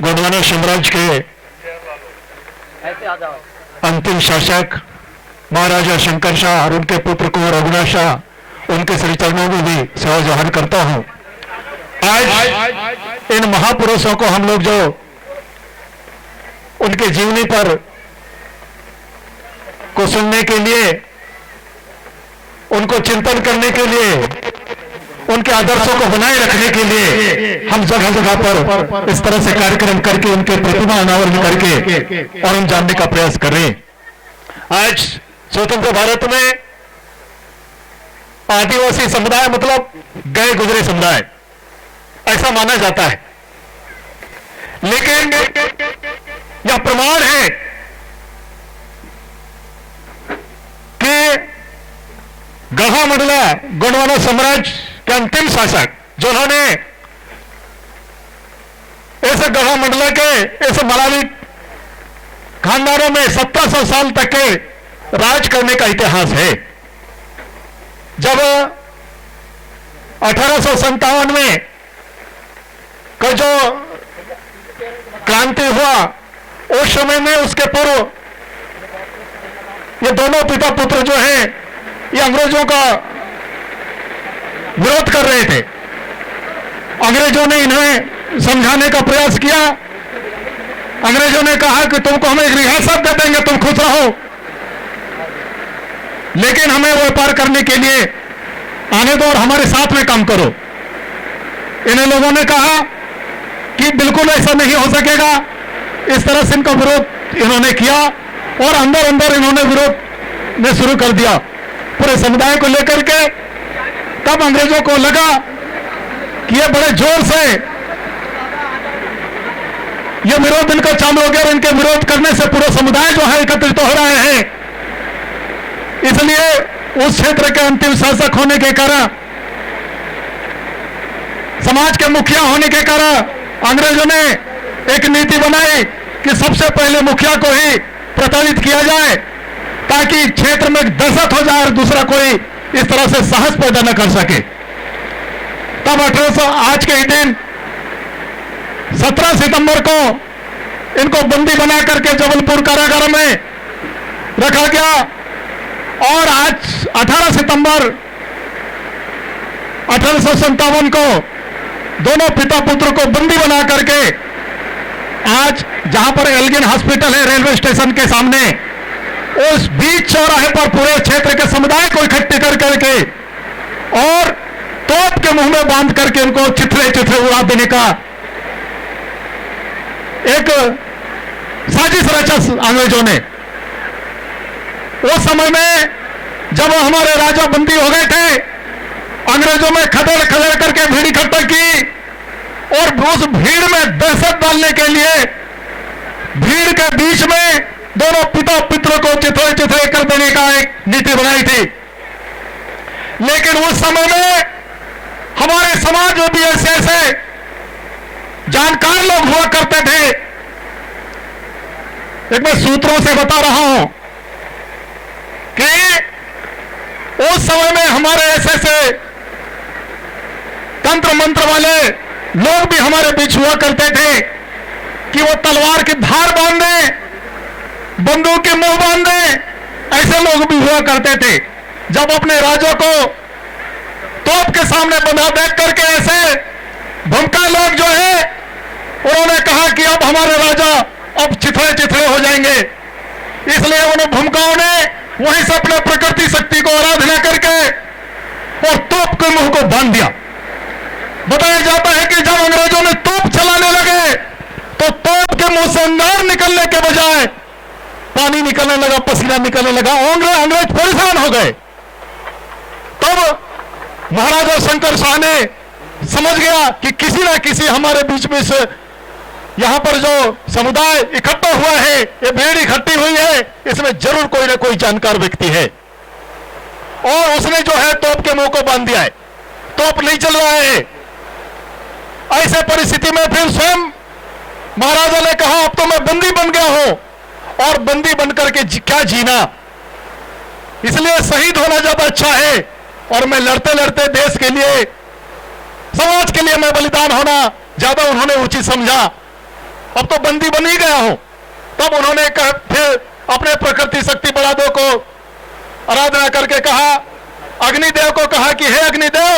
गोंडवाना साम्राज्य के अंतिम शासक महाराजा शंकर शाह और उनके पुत्र कुंवर रघुनाथ शाह, उनके श्री चरणों में भी सेवा जहान करता हूं। आज इन महापुरुषों को हम लोग जो उनके जीवनी पर को सुनने के लिए, उनको चिंतन करने के लिए, उनके आदर्शों को बनाए रखने के लिए हम जगह जगह पर इस तरह से कार्यक्रम करके उनके प्रतिभा अनावरण करके और हम जानने का प्रयास कर रहे हैं। आज स्वतंत्र भारत में आदिवासी समुदाय मतलब गए गुजरे समुदाय ऐसा माना जाता है, लेकिन यह प्रमाण है कि गढ़ा मंडला गोंडवाना साम्राज्य के अंतिम शासक जिन्होंने ऐसे गढ़ा मंडला के ऐसे मलावी खानदानों में 1700 साल तक के राज करने का इतिहास है। जब 1857 में का जो क्रांति हुआ, उस समय में उसके पूर्व ये दोनों पिता पुत्र जो हैं ये अंग्रेजों का विरोध कर रहे थे। अंग्रेजों ने इन्हें समझाने का प्रयास किया। अंग्रेजों ने कहा कि तुमको हम एक रियासत दे देंगे, तुम खुश रहो, लेकिन हमें व्यापार करने के लिए आने दो और हमारे साथ में काम करो। इन लोगों ने कहा कि बिल्कुल ऐसा नहीं हो सकेगा। इस तरह से इनका विरोध इन्होंने किया और अंदर अंदर इन्होंने विरोध में शुरू कर दिया पूरे समुदाय को लेकर के। तब अंग्रेजों को लगा कि ये बड़े जोर से ये विरोध इनका चालू हो गया और इनके विरोध करने से पूरा समुदाय जो है एकत्रित हो रहे हैं। इसलिए उस क्षेत्र के अंतिम शासक होने के कारण, समाज के मुखिया होने के कारण अंग्रेजों ने एक नीति बनाई कि सबसे पहले मुखिया को ही प्रताड़ित किया जाए ताकि क्षेत्र में दहशत हो जाए और दूसरा कोई इस तरह से साहस पैदा न कर सके। तब 1800 आज के ही दिन 17 सितंबर को इनको बंदी बना करके जबलपुर कारागार में रखा गया और आज 18 सितंबर 1857 को दोनों पिता पुत्र को बंदी बना करके आज जहां पर एल्गिन हॉस्पिटल है रेलवे स्टेशन के सामने, उस बीच चौराहे पर पूरे क्षेत्र के समुदाय को इकट्ठे कर करके और तोप के मुंह में बांध करके उनको चिथड़े चिथड़े उड़ा देने का एक साजिश रचा अंग्रेजों ने। उस समय में जब हमारे राजा बंदी हो गए थे, अंग्रेजों में खदेड़ खदेड़ करके भीड़ इकट्ठा की और उस भीड़ में दहशत डालने के लिए भीड़ के बीच में दोनों पिता पुत्र को चिथड़े चिथड़े कर देने का एक नीति बनाई थी। लेकिन उस समय में हमारे समाज में भी ऐसे ऐसे जानकार लोग हुआ करते थे। एक मैं सूत्रों से बता रहा हूं कि उस समय में हमारे ऐसे ऐसे तंत्र मंत्र वाले लोग भी हमारे बीच हुआ करते थे कि वो तलवार की धार बांधे, बंदूक के मुंह बांधे, ऐसे लोग भी हुआ करते थे। जब अपने राजा को तोप के सामने बंधा देख करके ऐसे भमका लोग जो है उन्होंने कहा कि अब हमारे राजा अब चिथड़े चिथड़े हो जाएंगे, इसलिए उन्हें भमकाओं ने वहीं से अपने प्रकृति शक्ति को आराधना करके और तोप के मुंह को बांध दिया। बताया जाता है कि जब अंग्रेजों ने तोप चलाने लगे तो तोप के मुंह से अंगार निकलने के बजाय पानी निकलने लगा, पसीना निकलने लगा। अंग्रेज परेशान हो गए। तब महाराजा शंकर शाह ने समझ गया कि किसी ना किसी हमारे बीच में से यहां पर जो समुदाय इकट्ठा हुआ है, ये भीड़ इकट्ठी हुई है, इसमें जरूर कोई ना कोई जानकार व्यक्ति है। और उसने जो है तोप के मुंह को बांध दिया है, तोप नहीं चल रहा है। ऐसे परिस्थिति में फिर स्वयं महाराजा ने कहा अब तो मैं बंदी बन गया हूं और बंदी बनकर के क्या जीना, इसलिए शहीद होना ज्यादा अच्छा है और मैं लड़ते लड़ते देश के लिए, समाज के लिए मैं बलिदान होना ज्यादा उन्होंने उचित समझा। अब तो बंदी बन ही गया हूं। तब उन्होंने फिर अपने प्रकृति शक्ति बड़ा दो को आराधना करके कहा, अग्निदेव को कहा कि हे अग्निदेव,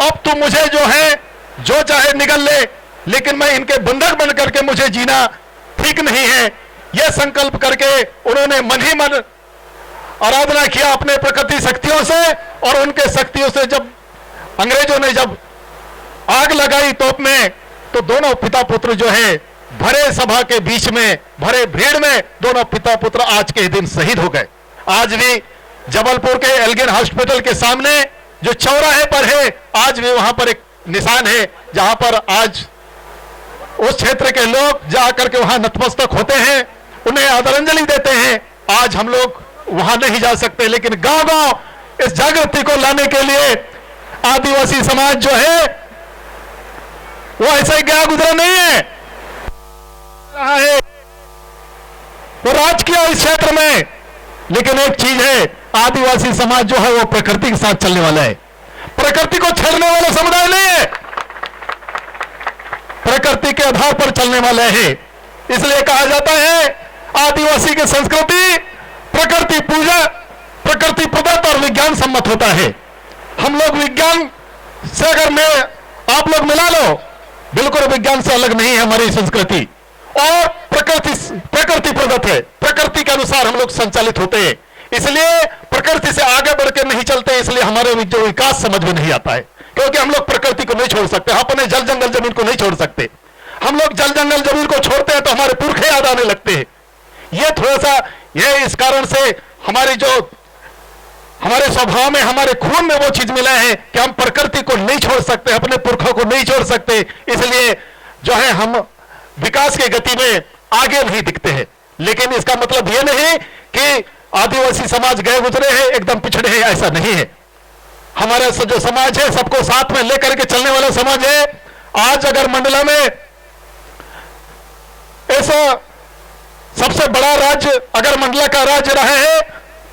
अब तू मुझे जो है जो चाहे निगल ले, लेकिन मैं इनके बंधक बन करके मुझे जीना ठीक नहीं है। यह संकल्प करके उन्होंने मन ही मन आराधना किया अपने प्रकृति शक्तियों से, और उनके शक्तियों से जब अंग्रेजों ने जब आग लगाई तोप में, तो दोनों पिता पुत्र जो है भरे सभा के बीच में, भरे भीड़ में, दोनों पिता पुत्र आज के दिन शहीद हो गए। आज भी जबलपुर के एल्गिन हॉस्पिटल के सामने जो चौराहे पर है, आज भी वहां पर एक निशान है जहां पर आज उस क्षेत्र के लोग जाकर के वहां नतमस्तक होते हैं, उन्हें आदरांजलि देते हैं। आज हम लोग वहां नहीं जा सकते, लेकिन गांव गांव इस जागृति को लाने के लिए आदिवासी समाज जो है वो ऐसे ही गया गुजरा नहीं है, वो राज किया इस क्षेत्र में। लेकिन एक चीज है, आदिवासी समाज जो है वो प्रकृति के साथ चलने वाला है, प्रकृति को छेड़ने वाला समुदाय नहीं है, प्रकृति के आधार पर चलने वाले हैं। इसलिए कहा जाता है आदिवासी की संस्कृति प्रकृति पूजा, प्रकृति प्रदत्त और विज्ञान सम्मत होता है। हम लोग विज्ञान से अगर मैं आप लोग मिला लो, बिल्कुल विज्ञान से अलग नहीं है हमारी संस्कृति, और प्रकृति प्रदत्त है, प्रकृति के अनुसार हम लोग संचालित होते हैं। इसलिए प्रकृति से आगे बढ़ के नहीं चलते, इसलिए हमारे जो विकास समझ में नहीं आता है, क्योंकि हम लोग प्रकृति को नहीं छोड़ सकते, अपने जल जंगल जमीन को नहीं छोड़ सकते। हम लोग जल जंगल जमीन को छोड़ते हैं तो हमारे पुरखे याद आने लगते हैं। ये थोड़ा सा ये इस कारण से हमारी जो हमारे स्वभाव में, हमारे खून में वो चीज मिला है कि हम प्रकृति को नहीं छोड़ सकते, अपने पुरखों को नहीं छोड़ सकते। इसलिए जो है हम विकास की गति में आगे नहीं दिखते हैं। लेकिन इसका मतलब ये नहीं कि आदिवासी समाज गए गुजरे हैं, एकदम पिछड़े हैं, ऐसा नहीं है। हमारा जो समाज है सबको साथ में लेकर के चलने वाला समाज है। आज अगर मंडला में ऐसा सबसे बड़ा राज्य अगर मंडला का राज्य रहा है,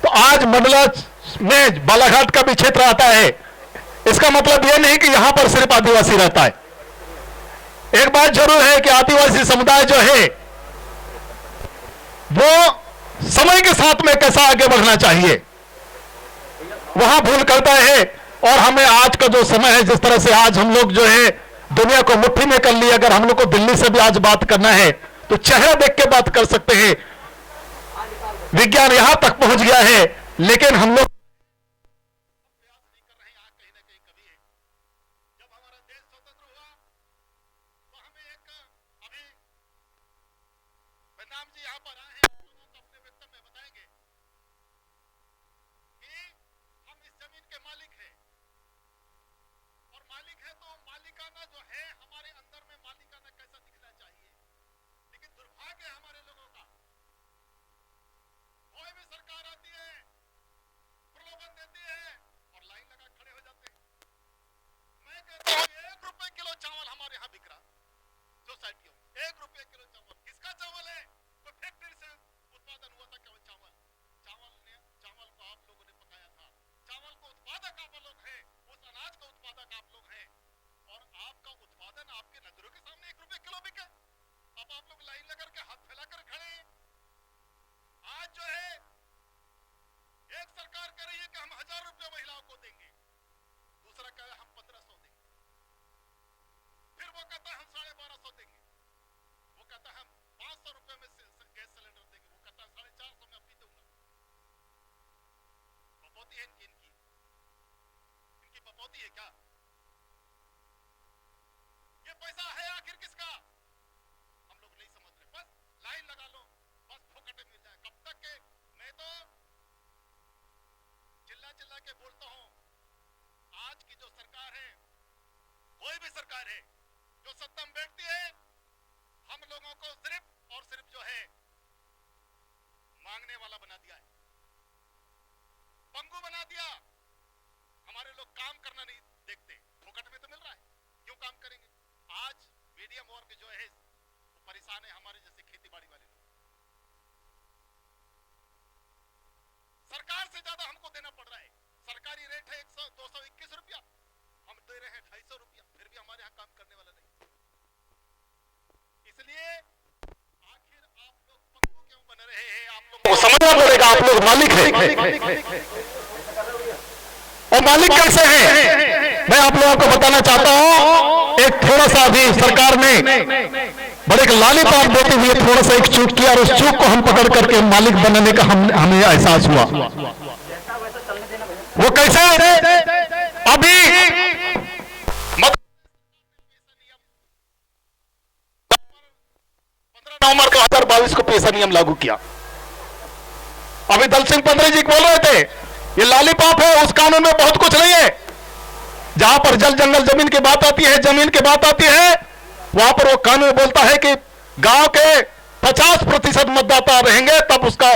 तो आज मंडला में बालाघाट का भी क्षेत्र आता है। इसका मतलब यह नहीं कि यहां पर सिर्फ आदिवासी रहता है। एक बात जरूर है कि आदिवासी समुदाय जो है वो समय के साथ में कैसा आगे बढ़ना चाहिए, वहां भूल करता है। और हमें आज का जो समय है, जिस तरह से आज हम लोग जो है दुनिया को मुट्ठी में कर लिया, अगर हम लोग को दिल्ली से भी आज बात करना है तो चेहरा देख के बात कर सकते हैं। विज्ञान यहां तक पहुंच गया है, लेकिन हम लोग है क्या? ये पैसा है आखिर किसका? हम लोग नहीं समझ रहे। बस लाइन लगा लो, बस फोकटे मिल जाए। कब तक के मैं तो चिल्ला चिल्ला के बोलता हूं, आज की जो सरकार है, कोई भी सरकार है जो सत्ता में बैठती है, हम लोगों को सिर्फ और सिर्फ जो है मांगने वाला बना दिया है, पंगु बना दिया। हमारे लोग काम करना नहीं देखते, फोकट में तो मिल रहा है, क्यों काम करेंगे? आज मीडियम वर्ग जो है वो परेशान है, हमारे जैसे खेती बाड़ी वाले लोग। सरकार से ज्यादा हमको देना पड़ रहा है। सरकारी रेट है 221 रुपया, हम दे रहे हैं 250 रुपया, फिर भी हमारे यहाँ काम करने वाला नहीं। इसलिए आप लोग मालिक हैं। और मालिक कैसे हैं मैं आप लोगों को बताना चाहता हूं। एक थोड़ा सा अभी सरकार ने बड़े एक लालीपाप देते हुए थोड़ा सा एक चूक किया और उस चूक को हम पकड़ करके मालिक बनने का हमें एहसास हुआ। वो कैसे अभी 15 नवंबर 2022 को पेशा नियम लागू किया। अभी दल सिंह पंद्री जी बोल रहे थे ये लालीपाप है, उस कानून में बहुत कुछ नहीं है। जहां पर जल जंगल जमीन की बात आती है, जमीन की बात आती है, वहां पर वो कानून बोलता है कि गांव के 50% मतदाता रहेंगे तब उसका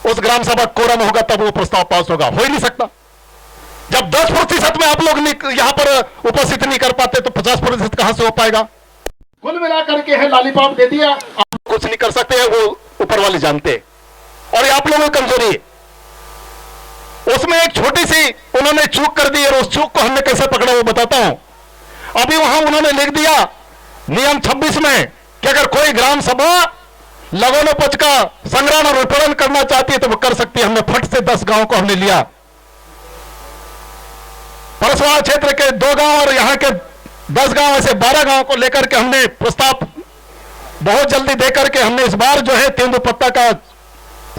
उस ग्राम सभा कोरम होगा, तब वो प्रस्ताव पास होगा। हो ही नहीं सकता। जब 10% में आप लोग यहां पर उपस्थित नहीं कर पाते तो 50% कहां से हो पाएगा। कुल मिलाकर के है लालीपाप दे दिया, आप कुछ नहीं कर सकते हैं, वो ऊपर वाले जानते हैं। और ये आप लोगों की कमजोरी है। उसमें एक छोटी सी उन्होंने चूक कर दी और उस चूक को हमने कैसे पकड़ा वो बताता हूं। अभी वहां उन्होंने लिख दिया नियम 26 में कि अगर कोई ग्राम सभा लगोलोपच का संग्रहण और विपणन करना चाहती है तो वो कर सकती है। हमने फट से 10 गांव को हमने लिया, परसवाड़ क्षेत्र के 2 गांव और यहां के 10 गांव ऐसे 12 गांव को लेकर के हमने प्रस्ताव बहुत जल्दी देकर के हमने इस बार जो है तेंदुपत्ता का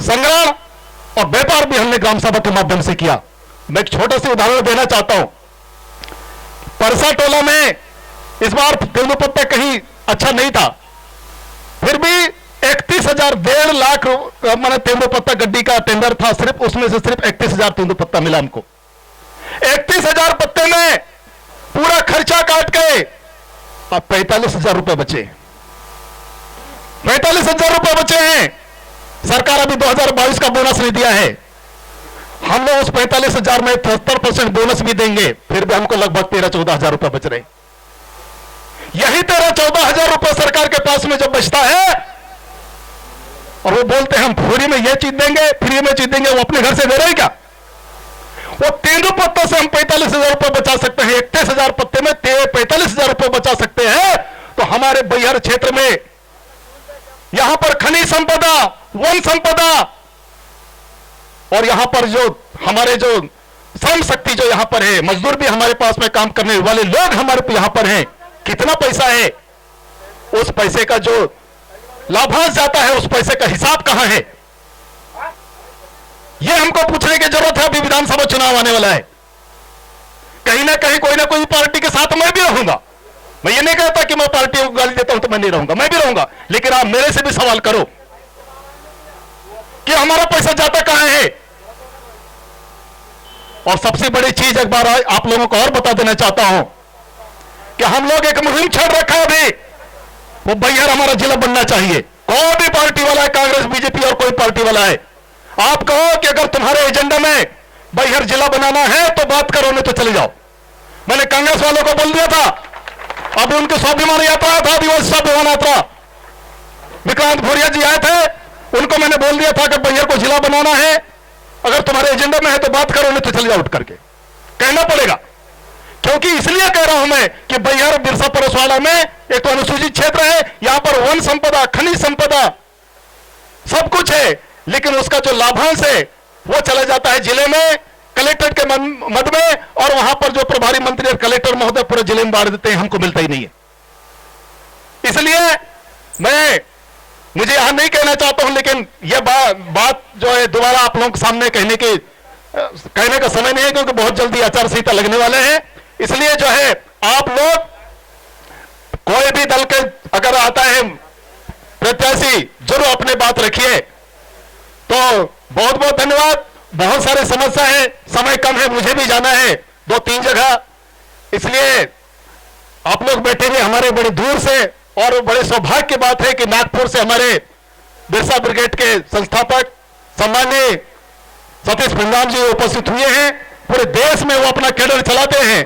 संग्रहण और व्यापार भी हमने ग्राम सभा के माध्यम से किया। मैं एक छोटा सा उदाहरण देना चाहता हूं। परसा टोला में इस बार तेंदुपत्ता कहीं अच्छा नहीं था, फिर भी 31,000 1.5 लाख मैंने तेंदुपत्ता गड्डी का टेंडर था, सिर्फ उसमें से सिर्फ 31,000 तेंदुपत्ता मिला हमको। 31,000 पत्ते में पूरा खर्चा काट के अब 45,000 रुपए बचे। 45,000 रुपए बचे हैं। सरकार अभी 2022 का बोनस नहीं दिया है। हम लोग उस 45,000 में 73% बोनस भी देंगे, फिर भी हमको लगभग 13-14 हजार रुपए बच रहे। यही 13-14 हजार रुपए सरकार के पास में जब बचता है और वो बोलते हैं हम फ्री में ये चीज देंगे, फ्री में चीज देंगे, वो अपने घर से दे रहे हैं क्या? वो तेंदुपत्ता से हम 45,000 रुपए बचा सकते हैं। 31,000 पत्ते में 45,000 रुपए बचा सकते हैं। तो हमारे बैहर क्षेत्र में यहां पर खनिज संपदा, वन संपदा और यहां पर जो हमारे जो श्रम शक्ति जो यहां पर है, मजदूर भी हमारे पास में काम करने वाले लोग हमारे यहां पर हैं। कितना पैसा है? उस पैसे का जो लाभांश जाता है उस पैसे का हिसाब कहां है? यह हमको पूछने की जरूरत है। अभी विधानसभा चुनाव आने वाला है। कहीं ना कहीं कोई ना कोई पार्टी के साथ मैं भी रहूंगा। मैं ये नहीं कहता कि मैं पार्टी को गाली देता हूं तो मैं नहीं रहूंगा, मैं भी रहूंगा, लेकिन आप मेरे से भी सवाल करो कि हमारा पैसा जाता कहां है। और सबसे बड़ी चीज एक बार आप लोगों को और बता देना चाहता हूं कि हम लोग एक मुहिम छेड़ रखा है अभी, वो बैहर हमारा जिला बनना चाहिए। कोई भी पार्टी वाला है, कांग्रेस, बीजेपी और कोई पार्टी वाला है, आप कहो कि अगर तुम्हारे एजेंडा में बैहर जिला बनाना है तो बात करो, नहीं तो चले जाओ। मैंने कांग्रेस वालों को बोल दिया था, अभी उनकी स्वाभिमान यात्रा था, आदिवासी स्वाभिमान यात्रा, विक्रांत भोरिया जी आए थे, उनको मैंने बोल दिया था कि बैहर को जिला बनाना है, अगर तुम्हारे एजेंडा में है तो बात करो, नहीं तो चले जाओ। उठ करके कहना पड़ेगा, क्योंकि इसलिए कह रहा हूं मैं कि बैहर बिरसा परसवाड़ा में एक तो अनुसूचित क्षेत्र है, यहां पर वन संपदा, खनिज संपदा सब कुछ है, लेकिन उसका जो लाभांश है वो चला जाता है जिले में, कलेक्टर के मद में, और वहां पर जो प्रभारी मंत्री और कलेक्टर महोदय पूरे जिले में बांट देते हैं, हमको मिलता ही नहीं है। इसलिए मुझे यहां नहीं कहना चाहता हूं, लेकिन यह बात जो है दोबारा आप लोगों के सामने कहने का समय नहीं है, क्योंकि बहुत जल्दी आचार संहिता लगने वाले हैं। इसलिए जो है आप लोग कोई भी दल के अगर आता है प्रत्याशी, जरूर अपने बात रखिए। तो बहुत बहुत धन्यवाद। बहुत सारे समस्या है, समय कम है, मुझे भी जाना है 2-3 जगह, इसलिए आप लोग बैठे हुए हमारे बड़े दूर से, और बड़े सौभाग्य की बात है कि नागपुर से हमारे बिरसा ब्रिगेड के संस्थापक सम्माननीय सतीश पंजाब जी उपस्थित हुए हैं। पूरे देश में वो अपना कैडर चलाते हैं,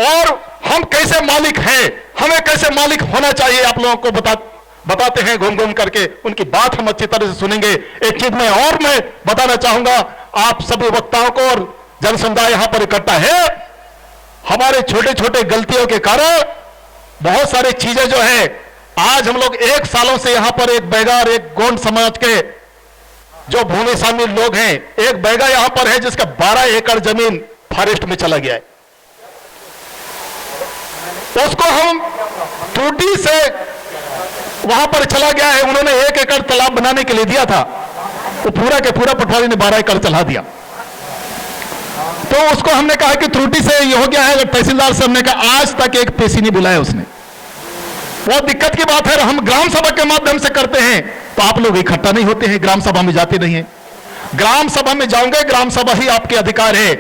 और हम कैसे मालिक हैं, हमें कैसे मालिक होना चाहिए आप लोगों को बताते हैं घूम घूम करके। उनकी बात हम अच्छी तरह से सुनेंगे। एक चीज मैं बताना चाहूंगा आप सभी वक्ताओं को, और जन समुदाय यहां पर इकट्ठा है, हमारे छोटे छोटे गलतियों के कारण बहुत सारी चीजें जो है आज हम लोग 1 सालों से यहां पर एक बैगा और एक गोंड समाज के जो भूमि स्वामी लोग हैं, एक बैगा यहां पर है जिसका 12 एकड़ जमीन फॉरेस्ट में चला गया है, उसको हम त्रुटि से वहां पर चला गया है। उन्होंने 1 एकड़ तालाब बनाने के लिए दिया था, तो पूरा के पूरा पटवारी ने 12 एकड़ चला दिया। तो उसको हमने कहा कि त्रुटि से ये हो गया है। तहसीलदार से हमने कहा, आज तक एक पेशी नहीं बुलाया उसने। बहुत दिक्कत की बात है। हम ग्राम सभा के माध्यम से करते हैं तो आप लोग इकट्ठा नहीं होते हैं, ग्राम सभा में जाते नहीं हैं। ग्राम सभा में जाओगे, ग्राम सभा ही आपके अधिकार है।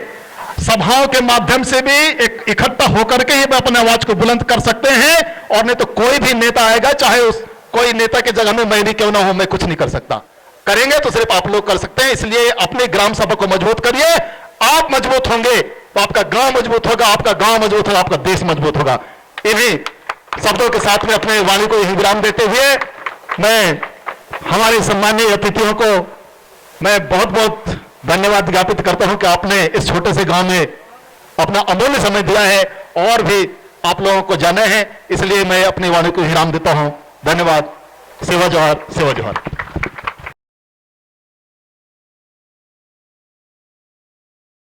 सभाओं के माध्यम से भी एक इकट्ठा होकर के ही अपने आवाज को बुलंद कर सकते हैं, और नहीं तो कोई भी नेता आएगा, चाहे उस कोई नेता की जगह में मैं भी क्यों ना हूं, मैं कुछ नहीं कर सकता। करेंगे तो सिर्फ आप लोग कर सकते हैं। इसलिए अपने ग्राम सभा को मजबूत करिए। आप मजबूत होंगे तो आपका गांव मजबूत होगा, आपका गांव मजबूत होगा, आपका देश मजबूत होगा। इन्हीं शब्दों के साथ में अपने वाणी को यही विराम देते हुए मैं हमारे सम्मानीय अतिथियों को मैं बहुत बहुत धन्यवाद ज्ञापित करता हूं कि आपने इस छोटे से गांव में अपना अमूल्य समय दिया है, और भी आप लोगों को जाना है। इसलिए मैं अपनी वाणी को विराम देता हूं। धन्यवाद। सेवा जोहार, सेवा जोहार।